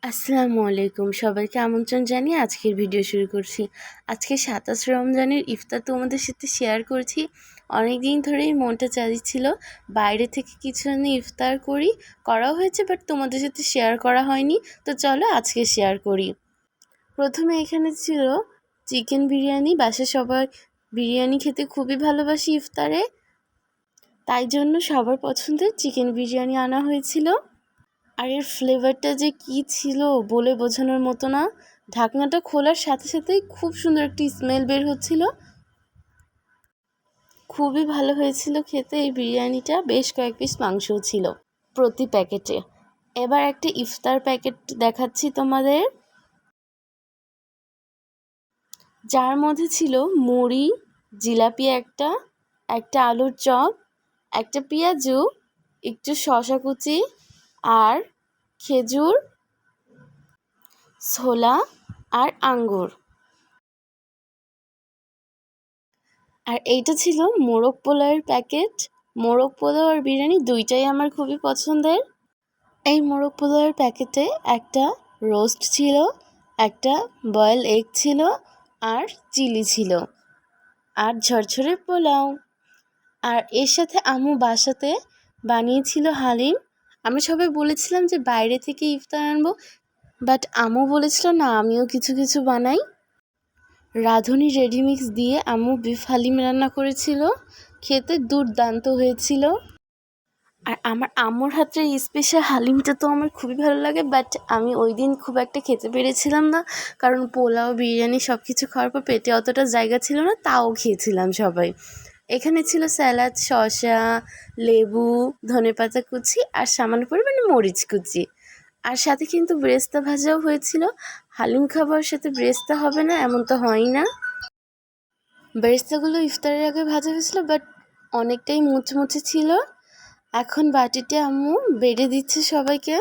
আসসালামু আলাইকুম, সবাইকে আমন্ত্রণ জানিয়ে আজকের ভিডিও শুরু করছি। আজকে 27 রমজানের ইফতার তোমাদের সাথে শেয়ার করছি। অনেক দিন ধরেই মনটা চাইছিল বাইরে থেকে কিছু নিয়ে ইফতার করাও হয়েছে, বাট তোমাদের সাথে শেয়ার করা হয়নি। তো চলো আজকে শেয়ার করি। প্রথমে এখানে ছিল চিকেন বিরিয়ানি। বাসায় সবাই বিরিয়ানি খেতে খুবই ভালোবাসি ইফতারে, তাই জন্য সবার পছন্দের চিকেন বিরিয়ানি আনা হয়েছিল। আর এর ফ্লেভারটা যে কী ছিল বলে বোঝানোর মতো না। ঢাকনাটা খোলার সাথে সাথেই খুব সুন্দর একটি স্মেল বের হচ্ছিল। খুবই ভালো হয়েছিল খেতে এই বিরিয়ানিটা। বেশ কয়েক পিস মাংসও ছিল প্রতি প্যাকেটে। এবার একটা ইফতার প্যাকেট দেখাচ্ছি তোমাদের, যার মধ্যে ছিল মুড়ি, জিলাপি একটা, একটা আলুর চপ, একটা পেঁয়াজু, একটু শসা কুচি, আর খেজুর, ছোলা আর আঙ্গুর। আর এইটা ছিল মোরগ পোলাওয়ের প্যাকেট। মোরগ পোলাও আর বিরিয়ানি দুইটাই আমার খুবই পছন্দের। এই মোরগ পোলাওয়ের প্যাকেটে একটা রোস্ট ছিল, একটা বয়েল এগ ছিল, আর চিলি ছিল, আর ঝরঝরে পোলাও। আর এর সাথে আম্মু বাসাতে বানিয়েছিল হালিম। আমরা সবাই বলেছিলাম যে বাইরে থেকে ইফতার আনবো, বাট আম্মু বলেছিল না, আমিও কিছু কিছু বানাই। রাঁধুনি রেডিমিক্স দিয়ে আম্মু বিফ হালিম রান্না করেছিল, খেতে দুর্দান্ত হয়েছিল। আর আমার আম্মুর হাতের স্পেশাল হালিমটা তো আমার খুবই ভালো লাগে, বাট আমি ওই দিন খুব একটা খেতে পেরেছিলাম না, কারণ পোলাও বিরিয়ানি সব কিছু খাওয়ার পর পেটে অতটা জায়গা ছিল না। তাও খেয়েছিলাম সবাই। এখানে ছিল স্যালাড, শসা, লেবু, ধনেপাতা কুচি আর সামান্য পরিমাণে মরিচ কুচি। আর সাথে কিন্তু ব্রেস্তা ভাজাও হয়েছিল। হালিম খাবার সাথে ব্রেস্তা হবে না এমন তো হয়ই না। বেরেস্তাগুলো ইফতারের আগে ভাজা হয়েছিল, বাট অনেকটাই মুচমুচে ছিল। এখন বাটিতে আম্মু বেড়ে দিচ্ছে সবাইকে।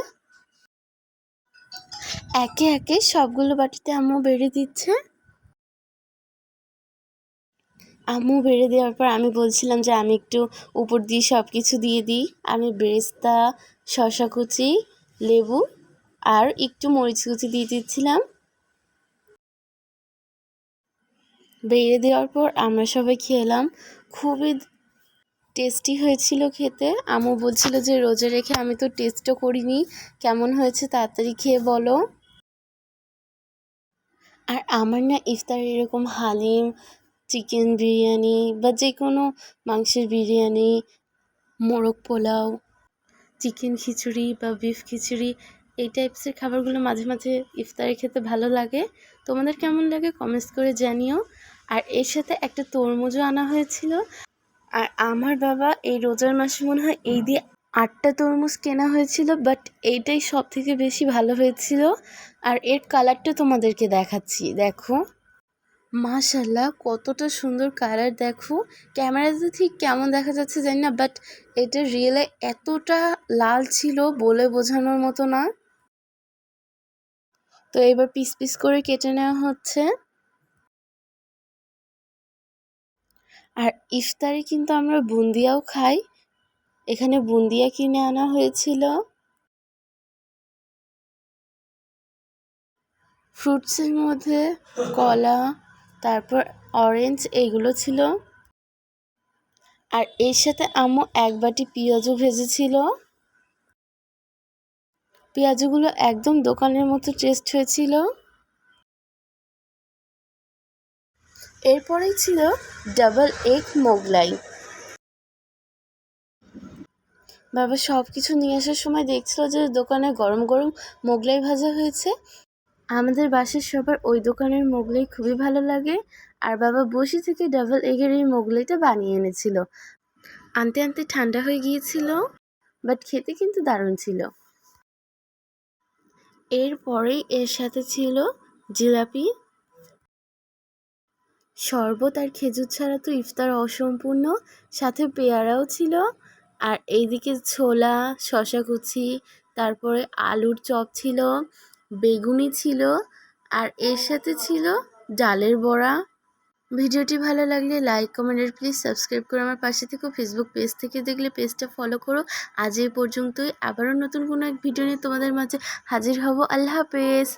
একে একে সবগুলো বাটিতে আম্মু বেড়ে দিচ্ছে। আম্মু বেড়ে দেওয়ার পর আমি বলছিলাম যে আমি একটু উপর দিয়ে সব কিছু দিয়ে দিই। আমি বেরেস্তা, শসা কুচি, লেবু আর একটু মরিচ কুচি দিয়ে দিচ্ছিলাম। বেড়ে দেওয়ার পর আমরা সবাই খেলাম। খুবই টেস্টি হয়েছিল খেতে। আম্মু বলছিল যে রোজা রেখে আমি তো টেস্টও করিনি, কেমন হয়েছে তাড়াতাড়ি খেয়ে বলো। আর আমার না ইফতারে এরকম হালিম, চিকেন বিরিয়ানি বা যে কোনো মাংসের বিরিয়ানি, মোরগ পোলাও, চিকেন খিচুড়ি বা বিফ খিচুড়ি, এই টাইপসের খাবারগুলো মাঝে মাঝে ইফতারে খেতে ভালো লাগে। তোমাদের কেমন লাগে কমেন্টস করে জানিও। আর এর সাথে একটা তরমুজও আনা হয়েছিল। আর আমার বাবা এই রোজার মাসে মনে হয় এই দিয়ে 8টা তরমুজ কেনা হয়েছিল, বাট এইটাই সব থেকে বেশি ভালো হয়েছিল। আর এর কালারটা তোমাদেরকে দেখাচ্ছি, দেখো মাশাল্লাহ কতটা সুন্দর কালার। দেখো ক্যামেরাতে ঠিক কেমন দেখা যাচ্ছে জানি না, বাট এটা রিয়েলে এতটা লাল ছিল বলে বোঝানোর মতো না। তো এবার পিস পিস করে কেটে নেওয়া হচ্ছে। আর ইফতারে কিন্তু আমরা বুন্দিয়াও খাই। এখানে বুন্দিয়া কিনে আনা হয়েছিল। ফ্রুটসের মধ্যে কলা, তারপর অরেঞ্জ, এইগুলো ছিল। আর এর সাথে আম্মু এক বাটি পেঁয়াজও ভেজেছিল। পেঁয়াজগুলো একদম দোকানের মতো টেস্ট হয়েছিল। এরপরেই ছিল ডাবল এগ মোগলাই। বাবা সব কিছু নিয়ে আসার সময় দেখছিল যে দোকানে গরম গরম মোগলাই ভাজা হয়েছে। আমাদের বাসার সবার ওই দোকানের মোগলাই খুবই ভালো লাগে। আর বাবা বসে থেকে ডাবল এগের এই মোগলাইটা বানিয়ে এনেছিল। আনতে আনতে ঠান্ডা হয়ে গিয়েছিল, বাট খেতে কিন্তু দারুণ ছিল। এরপরেই এর সাথে ছিল জিলাপি, শরবত আর খেজুর ছাড়া তো ইফতার অসম্পূর্ণ। সাথে পেয়ারাও ছিল। আর এইদিকে ছোলা, শসা কুচি, তারপরে আলুর চপ ছিল, বেগুনি ছিল, আর এর সাথে ছিল ডালের বড়া। ভিডিওটি ভালো লাগলে লাইক কমেন্ট আর প্লিজ সাবস্ক্রাইব করে আমার পাশে থেকো। ফেসবুক পেজ থেকে দেখলে পেজটা ফলো করো। আজ এই পর্যন্তই, আবারও নতুন কোনো এক ভিডিও নিয়ে তোমাদের মাঝে হাজির হব। আল্লাহ হাফেজ।